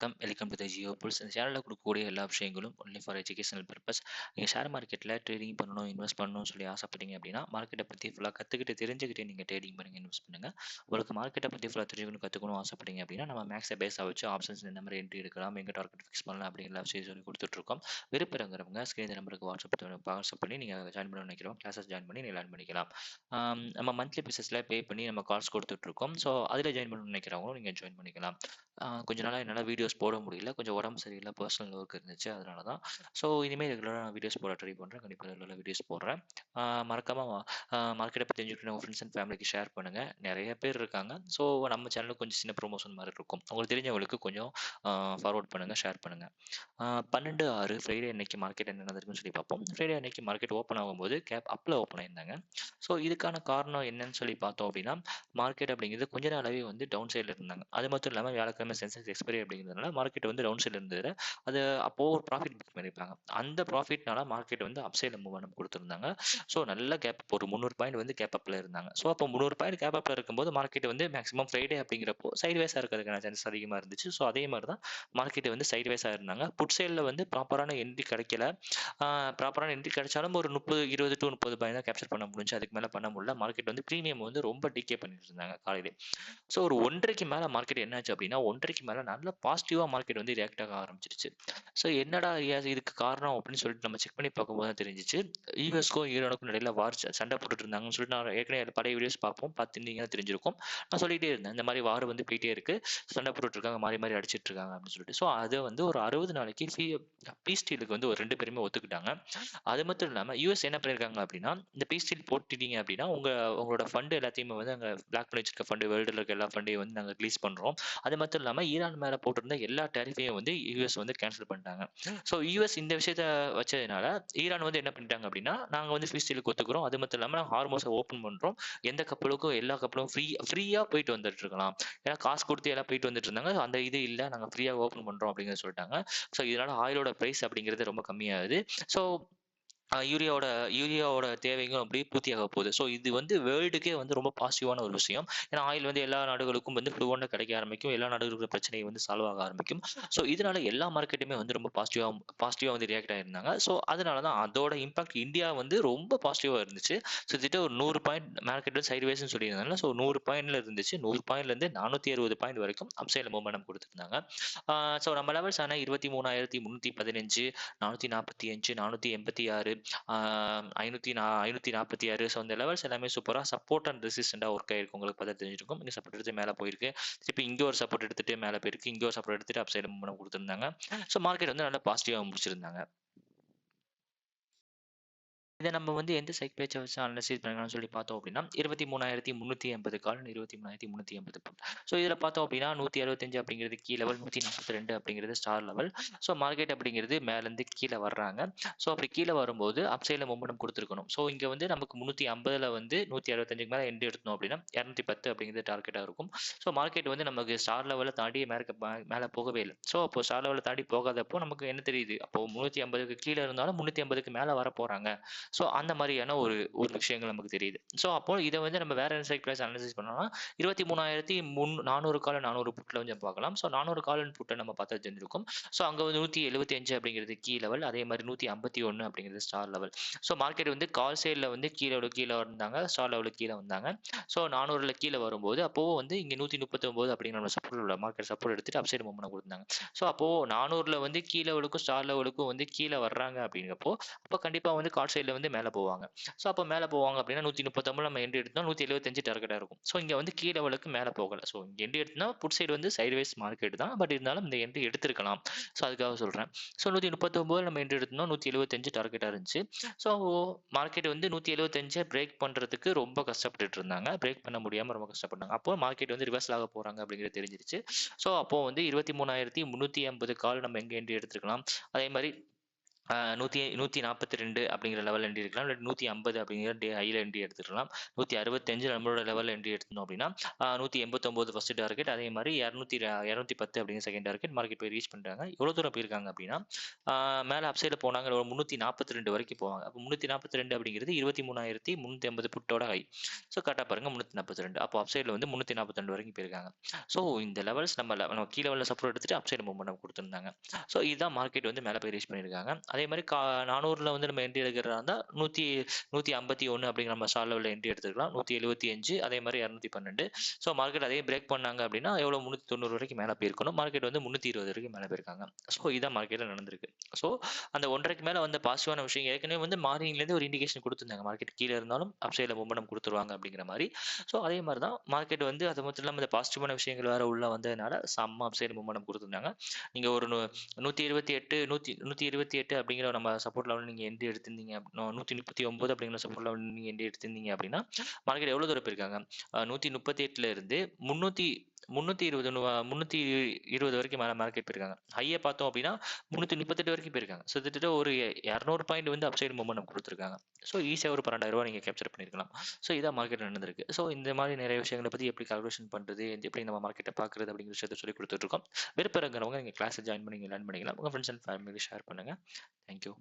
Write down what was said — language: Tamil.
Welcome to the Jio Bulls. இந்த சேனலில் கொடுக்கக்கூடிய எல்லா விஷயங்களும் ஒன்லி ஃபார் எஜுகேஷனல் பர்பஸ். நீங்கள் ஷேர் மார்க்கெட்டில் ட்ரேடிங் பண்ணணும், இன்வெஸ்ட் பண்ணணும்னு சொல்லி ஆசைப்பட்டீங்க அப்படின்னா, மார்க்கெட்டை பற்றி ஃபுல்லாக கற்றுக்கிட்டு தெரிஞ்சுக்கிட்டே நீங்கள் ட்ரேடிங் பண்ணுங்க, இன்வெஸ்ட் பண்ணுங்கள். உங்களுக்கு மார்க்கெட்டை பற்றி ஃபுல்லாக தெரிஞ்சுக்கணும், கற்றுக்கணும் ஆசைப்பட்டீங்க அப்படின்னா, நம்ம மேக்ஸை பேஸாக வச்சு ஆப்ஷன்ஸ் இந்த மாதிரி என்ட்ரி எடுக்கலாம், எங்கே டார்கெட் ஃபிக்ஸ் பண்ணலாம் அப்படிங்கிற விஷயம் சொல்லி கொடுத்துட்ருக்கோம். விருப்பங்கிறவங்க ஸ்க்ரீன் நம்பருக்கு வாட்ஸ்அப் பண்ணி நீங்கள் ஜாயின் பண்ண நினைக்கிறோம், கிளாஸஸ் ஜாயின் பண்ணி நீங்கள் லேர்ன் பண்ணிக்கலாம். நம்ம மந்த்லி பேசிஸில் பே பண்ணி நம்ம கால்ஸ் கொடுத்துட்ருக்கோம். ஸோ அதில் ஜாயின் பண்ணணும்னு நினைக்கிறவங்களும் நீங்கள் ஜாயின் பண்ணிக்கலாம். கொஞ்ச நாளாக என்னால் வீடியோஸ் போட முடியல, கொஞ்சம் உடம்பு சரியில்லை, பர்சனல் ஒர்க் இருந்துச்சு, அதனால தான். ஸோ இனிமேல் ரெகுலராக நான் வீடியோஸ் போட ட்ரை பண்ணுறேன், கண்டிப்பாக ரெகுலராக வீடியோஸ் போடுறேன். மறக்காமல் மார்க்கெட்டை பற்றி தெரிஞ்சுக்கிட்டு உங்கள் ஃப்ரெண்ட்ஸ் அண்ட் ஃபேமிலிக்கு ஷேர் பண்ணுங்கள். நிறைய பேர் இருக்காங்க. ஸோ நம்ம சேனலுக்கு கொஞ்சம் சின்ன ப்ரொமோஷன் மாதிரி இருக்கும், உங்களுக்கு தெரிஞ்சவங்களுக்கு கொஞ்சம் ஃபார்வர்ட் பண்ணுங்கள், ஷேர் பண்ணுங்கள். 12/6 ஃப்ரைடே அன்னைக்கு மார்க்கெட் என்ன நடந்திருக்குன்னு சொல்லி பார்ப்போம். ஃப்ரைடே அன்னைக்கு மார்க்கெட் ஓப்பன் ஆகும்போது கேப் அப்பில் ஓப்பன் ஆயிருந்தாங்க. ஸோ இதுக்கான காரணம் என்னன்னு சொல்லி பார்த்தோம் அப்படின்னா, மார்க்கெட் அப்படிங்கிறது கொஞ்ச நாளாகவே வந்து டவுன் சைடில் இருந்தாங்க. அது மட்டும் இல்லாமல் வியாழக்கிழமை சென்செக்ஸ் எக்ஸ்பைரி அப்படிங்கிறதுனால மார்க்கெட் வந்து டவுன் சைடில் இருந்தது. அது அப்போது ஒரு ப்ராஃபிட் புக் பண்ணியிருப்பாங்க. அந்த ப்ராஃபிட்னால மார்க்கெட் வந்து அப் சைடில் மூவ்மெண்ட் கொடுத்துருந்தாங்க. ஸோ நல்ல கேப், ஒரு 300 பாயிண்ட் வந்து கேப் அப்பில் இருந்தாங்க. ஸோ அப்போ 300 பாயிண்ட் கேப் அப்பில் இருக்கும்போது மார்க்கெட் வந்து மேக்ஸிமம் ஃப்ரைடே அப்படிங்கிறப்போ சைட்வேஸாக இருக்கிறதுக்கான சான்சஸ் அதிகமாக இருந்துச்சு. ஸோ அதே மாதிரி தான் மார்க்கெட் வந்து சைட்வேஸாக இருந்தாங்க. புட் சைடில் வந்து ப்ராப்பரான என்ட்ரி கிடைக்கல. ப்ராப்பரான என்ட்ரி கிடைச்சாலும் ஒரு 20 டு 30 பாயிண்ட் தான் கேப்சர் பண்ண முடிஞ்சு, அதுக்கு மேலே பண்ண முடியல. மார்க்கெட் வந்து ப்ரீமியம் வந்து ரொம்ப டிகே பண்ணிட்டு இருந்தாங்க காலையிலே. ஸோ ஒரு 1:30க்கு மேலே மார்க்கெட் என்னாச்சு அப்படின்னா, 1:30க்கு மேலே நல்ல பாசிட்டிவாக மார்க்கெட் வந்து ரியாக்ட் ஆக ஆரம்பிச்சிருச்சு. ஸோ என்னடா இதுக்கு காரணம் அப்படின்னு சொல்லிட்டு நம்ம செக் பண்ணி பார்க்கும்போது தான் தெரிஞ்சிச்சு, யூஎஸ்க்கும் ஈரானுக்கும் இடையில வார் சண்டை போட்டுட்டு இருந்தாங்கன்னு சொல்லிட்டு நான் ஏற்கனவே பழைய வீடியோஸ் பார்ப்போம், பார்த்துருந்தீங்கன்னா தெரிஞ்சிருக்கும். நான் சொல்லிட்டே இருந்தேன், இந்த மாதிரி வார் வந்து போயிட்டே இருக்கு, சண்டை போட்டுட்டு இருக்காங்க, மாறி மாறி அடிச்சிட்டு இருக்காங்க அப்படின்னு சொல்லிட்டு. ஸோ அதை வந்து ஒரு 60 நாளைக்கு பீஸ் டீலுக்கு வந்து ஒரு 2 பேருமே ஒத்துக்கிட்டாங்க. அது மட்டும் இல்லாமல் யூஎஸ் என்ன பண்ணியிருக்காங்க அப்படின்னா, இந்த பீஸ் டீல் போட்டுட்டீங்க அப்படின்னா உங்களோட ஃபண்டு எல்லாத்தையுமே வந்து அங்கே பிளாக் பண்ணி வச்சிருக்க ஃபண்டு, வேர்ல்டில் இருக்க எல்லா ஃபண்டையும் வந்து நாங்கள் ரிலீஸ் பண்ணுறோம். அது மட்டும் இல்லாமல் ஈரான் மேலே போட்டிருந்த எல்லா டேரிஃபையும் வந்து யூஎஸ் வந்து கேன்சல் பண்ணிட்டாங்க. ஸோ யூஎஸ் இந்த விஷயத்த வச்சதுனால ஈரான் வந்து என்ன பண்ணிட்டாங்க அப்படின்னா, நாங்கள் வந்து பீஸ் டீலுக்கு ஒத்துக்கிறோம், அது மட்டும் இல்லாமல் நாங்கள் ஹார்மோஸை ஓப்பன் பண்ணுறோம், எந்த கப்பலுக்கும் எல்லா கப்பலும் ஃப்ரீயாக போயிட்டு வந்துட்டு இருக்கலாம். ஏன்னா காசு கொடுத்து எல்லாம் போயிட்டு வந்துட்டு இருந்தாங்க, அந்த இது இல்லை, நாங்கள் ஃப்ரீயாக ஓப்பன் பண்ணுறோம் அப்படிங்கிறத சொல்லிட்டாங்க. ஸோ இதனால ஆயிலோட ப்ரைஸ் அப்படிங்கிறது ரொம்ப கம்மியாகுது. ஸோ யூரியாவோட தேவைகளும் அப்படியே பூர்த்தியாக போகுது. ஸோ இது வந்து வேர்ல்டுக்கே வந்து ரொம்ப பாசிட்டிவான ஒரு விஷயம். ஏன்னா ஆயில் வந்து எல்லா நாடுகளுக்கும் வந்து ஃப்ளூவெண்டா கிடைக்க ஆரம்பிக்கும், எல்லா நாடுகளுக்கு பிரச்சனை வந்து சால்வ் ஆக ஆரம்பிக்கும். ஸோ இதனால எல்லா மார்க்கெட்டுமே வந்து ரொம்ப பாசிட்டிவா வந்து ரியாக்ட் ஆயிருந்தாங்க. ஸோ அதனால தான் அதோட இம்பாக்ட் இந்தியா வந்து ரொம்ப பாசிட்டிவா இருந்துச்சு. ஸோ கிட்ட ஒரு 100 பாயிண்ட் மார்க்கெட் வந்து சைட்வேஸ்னு சொல்லியிருந்தாங்க. ஸோ 100 பாயிண்ட்ல இருந்துச்சு, 100 பாயிண்ட்லேருந்து 460 பாயிண்ட் வரைக்கும் அப்சைடில் மூவ்மெண்ட் கொடுத்துருந்தாங்க. ஸோ நம்ம லெவல்ஸ் ஆனால் 23,315, 445, 486, 546. ஸோ அந்த லெவல்ஸ் எல்லாமே சூப்பராக சப்போர்ட் அண்ட் ரெசிஸ்டண்டாக ஒர்க் ஆகிருக்கு. உங்களுக்கு பார்த்தா தெரிஞ்சிருக்கும். இங்கே சப்போர்ட் எடுத்து மேலே போயிருக்கு, திருப்பி இங்கே ஒரு சப்போர்ட் எடுத்துட்டு மேலே போயிருக்கு, இங்கே ஒரு சப்போர்ட் எடுத்துட்டு அப் சைடு மூவ்மெண்ட் கொடுத்துருந்தாங்க. ஸோ மார்க்கெட் வந்து நல்லா பாசிட்டிவாக முடிச்சிருந்தாங்க. இதை நம்ம வந்து எந்த சைட் பேச்சை வச்சு அனலைசிஸ் பண்ணலாம்னு சொல்லி பார்த்தோம் அப்படின்னா, 23,380 கால், 23,380 புட். ஸோ இதில் பார்த்தோம் அப்படின்னா 165 அப்படிங்கிறது கீ லெவல், 142 அப்படிங்கிறது ஸ்டார் லெவல். ஸோ மார்க்கெட் அப்படிங்கிறது மேலேருந்து கீழே வர்றாங்க. ஸோ அப்படி கீழே வரும்போது அப் சைடில் மொமெண்டம் கொடுத்துருக்கணும். ஸோ இங்கே வந்து நமக்கு 350ல் வந்து 165க்கு மேலே எண்ட் எடுத்தோம் அப்படின்னா 210 அப்படிங்கிறது டார்கெட்டாக இருக்கும். ஸோ மார்க்கெட் வந்து நமக்கு ஸ்டார் லெவலில் தாண்டி மேலே போகவே இல்லை. ஸோ அப்போ ஸ்டார் லெவலில் தாண்டி போகாதப்போ நமக்கு என்ன தெரியுது, அப்போ 350க்கு கீழே இருந்தாலும் 350க்கு மேலே வர போகிறாங்க. ஸோ அந்த மாதிரியான ஒரு ஒரு விஷயங்கள் நமக்கு தெரியுது. ஸோ அப்போ இதை வந்து நம்ம வேற ஸ்ட்ரைக் ப்ரைஸ் அனலைசிஸ் பண்ணோம்னா 23,400 கால் 400 புட்டில் வந்து பார்க்கலாம். ஸோ 400 கால் புட்டை நம்ம பார்த்தா தெரிஞ்சிருக்கும். ஸோ அங்கே வந்து 175 அப்படிங்கிறது கீ லெவல், அதே மாதிரி 151 அப்படிங்கிறது ஸ்டார் லெவல். ஸோ மார்க்கெட் வந்து கால் சைடில் வந்து கீழே வந்தாங்க, ஸ்டார் லெவலுக்கு கீழே வந்தாங்க. ஸோ 400ல் கீழே வரும்போது அப்போது வந்து இங்கே 139 அப்படிங்கிற நம்ம சப்போர்ட் உள்ள மார்க்கெட் சப்போர்ட் எடுத்துட்டு அப்சைடு மூவ்மெண்ட் கொடுத்தாங்க. ஸோ அப்போது 400ல் வந்து கீழே லெவலுக்கும் ஸ்டார் லெவலுக்கும் வந்து கீழே வர்றாங்க அப்படிங்கிறப்போ அப்போ கண்டிப்பாக வந்து கால் சைடில் வந்து மேலே போவாங்க. ஸோ அப்போ மேலே போவாங்க அப்படின்னா 139 நம்ம எண்ட் எடுத்தோம், 175 டார்கெட்டாக இருக்கும். ஸோ இங்கே வந்து கீழே லெவலுக்கு மேலே போகலை. ஸோ இங்கே எண்ட் எடுத்தோம்னா புட் சைடு வந்து சைட்வைஸ் மார்க்கெட் தான், பட் இருந்தாலும் இந்த எண்ட் எடுத்திருக்கலாம். ஸோ அதுக்காக சொல்கிறேன். ஸோ 139 நம்ம எண்ட் எடுத்தோம், 175 டார்கெட்டாக இருந்துச்சு. ஸோ மார்க்கெட் வந்து 175 பிரேக் பண்ணுறதுக்கு ரொம்ப கஷ்டப்பட்டுட்டு இருந்தாங்க, பிரேக் பண்ண முடியாமல் ரொம்ப கஷ்டப்பட்டாங்க. அப்போ மார்க்கெட் வந்து ரிவர்ஸ் ஆக போகிறாங்க அப்படிங்கிறது தெரிஞ்சிருச்சு. ஸோ அப்போ வந்து 23,380 கால் நம்ம எங்கே எண்ட் எடுத்துருக்கலாம். அதே மாதிரி 142 அப்படிங்கிற லெவல் என்ட்ரி எடுக்கலாம். இல்லாட்டி 150 அப்படிங்கிற ஹைல என்ட்ரி எடுத்துக்கலாம். 165 நம்மளோட லெவல் என்ட்ரி எடுத்தோம் அப்படின்னா 189 ஃபர்ஸ்ட் டார்கெட். அதே மாதிரி 210 அப்படிங்கிற செகண்ட் டார்கெட் மார்க்கெட் போய் ரீச் பண்றாங்க. எவ்வளவு தூரம் போயிருக்காங்க அப்படின்னா மேல அப்சைட்ல போனாங்க, 342 வரைக்கும் போவாங்க. அப்போ 342 அப்படிங்கிறது 23,350 புட்டோட ஹை. ஸோ கரெக்டாக பாருங்க 342. அப்போ அப்சைட்ல வந்து 342 வரைக்கும் போயிருக்காங்க. ஸோ இந்த லெவல்ஸ் நம்ம கீழே லெவலில் சப்போர்ட் எடுத்துட்டு அப்சைட் மூவ்மெண்ட் கொடுத்துருந்தாங்க. ஸோ இதுதான் மார்க்கெட் வந்து மேலே போய் ரீச் பண்ணியிருக்காங்க. அதே மாதிரி 400 வந்து நம்ம என்ட்ரி எடுக்கிறதா இருந்தால் 151 அப்படிங்கிற நம்ம ஸ்டார் லெவலில் என்ட்ரி எடுத்துக்கலாம். 175 அதே மாதிரி 212. ஸோ மார்க்கெட் அதே பிரேக் பண்ணாங்க அப்படின்னா எவ்வளோ 390 வரைக்கும் மேலே போயிருக்கணும். மார்க்கெட் வந்து 320 வரைக்கும் மேலே போயிருக்காங்க. ஸோ இதான் மார்க்கெட்டில் நடந்திருக்கு. ஸோ அந்த 1.5க்கு மேலே வந்து பாசிட்டிவான விஷயம் ஏற்கனவே வந்து மார்னிங்லேருந்து ஒரு இண்டிகேஷன் கொடுத்துருந்தாங்க. மார்க்கெட் கீழே இருந்தாலும் அப்சைடில் மூவ்மெண்ட் கொடுத்துருவாங்க அப்படிங்கிற மாதிரி. ஸோ அதே மாதிரி தான் மார்க்கெட் வந்து அது மட்டும் இல்லாமல் இந்த பாசிட்டிவான விஷயங்கள் வேறு உள்ள வந்ததுனால செம்ம அப்சைடு மூவ்மெண்ட் கொடுத்துருந்தாங்க. நீங்கள் ஒரு 128 அப்படிங்கிற நம்ம சப்போர்ட் லெவல் நீங்கள் என்ட்ரி எடுத்திருந்தீங்க. 139 அப்படிங்கிற சப்போர்ட் லெவல் நீங்கள் என்ட்ரி எடுத்திருந்தீங்க அப்படின்னா மார்க்கெட் எவ்வளோ தூரம் போயிருக்காங்க? 138ல இருந்து 320 வரைக்கும் மேலே மார்க்கெட் போயிருக்காங்க. ஹையை பார்த்தோம் அப்படின்னா 338 வரைக்கும் போயிருக்காங்க. ஸோ கிட்டத்தட்ட ஒரு 200 பாயிண்ட் வந்து அப்சைடு மூவ்மெண்ட் கொடுத்துருக்காங்க. ஸோ ஈஸியாக ஒரு 12,000 நீங்கள் கேப்சர் பண்ணியிருக்கலாம். ஸோ இதான் மார்க்கெட் நடந்திருக்கு. ஸோ இந்த மாதிரி நிறைய விஷயங்களை பற்றி எப்படி கால்குலேஷன் பண்ணுறது, எப்படி நம்ம மார்க்கெட்டை பார்க்குறது அப்படிங்கிற விஷயத்தை சொல்லி கொடுத்துட்ருக்கோம். விருப்பம் இருக்கிறவங்க நீங்கள் கிளாஸை ஜாயின் பண்ணி லேர்ன் பண்ணிக்கலாம். உங்கள் ஃப்ரெண்ட்ஸ் அண்ட் ஃபேமிலி ஷேர் பண்ணுங்கள். தேங்க்யூ.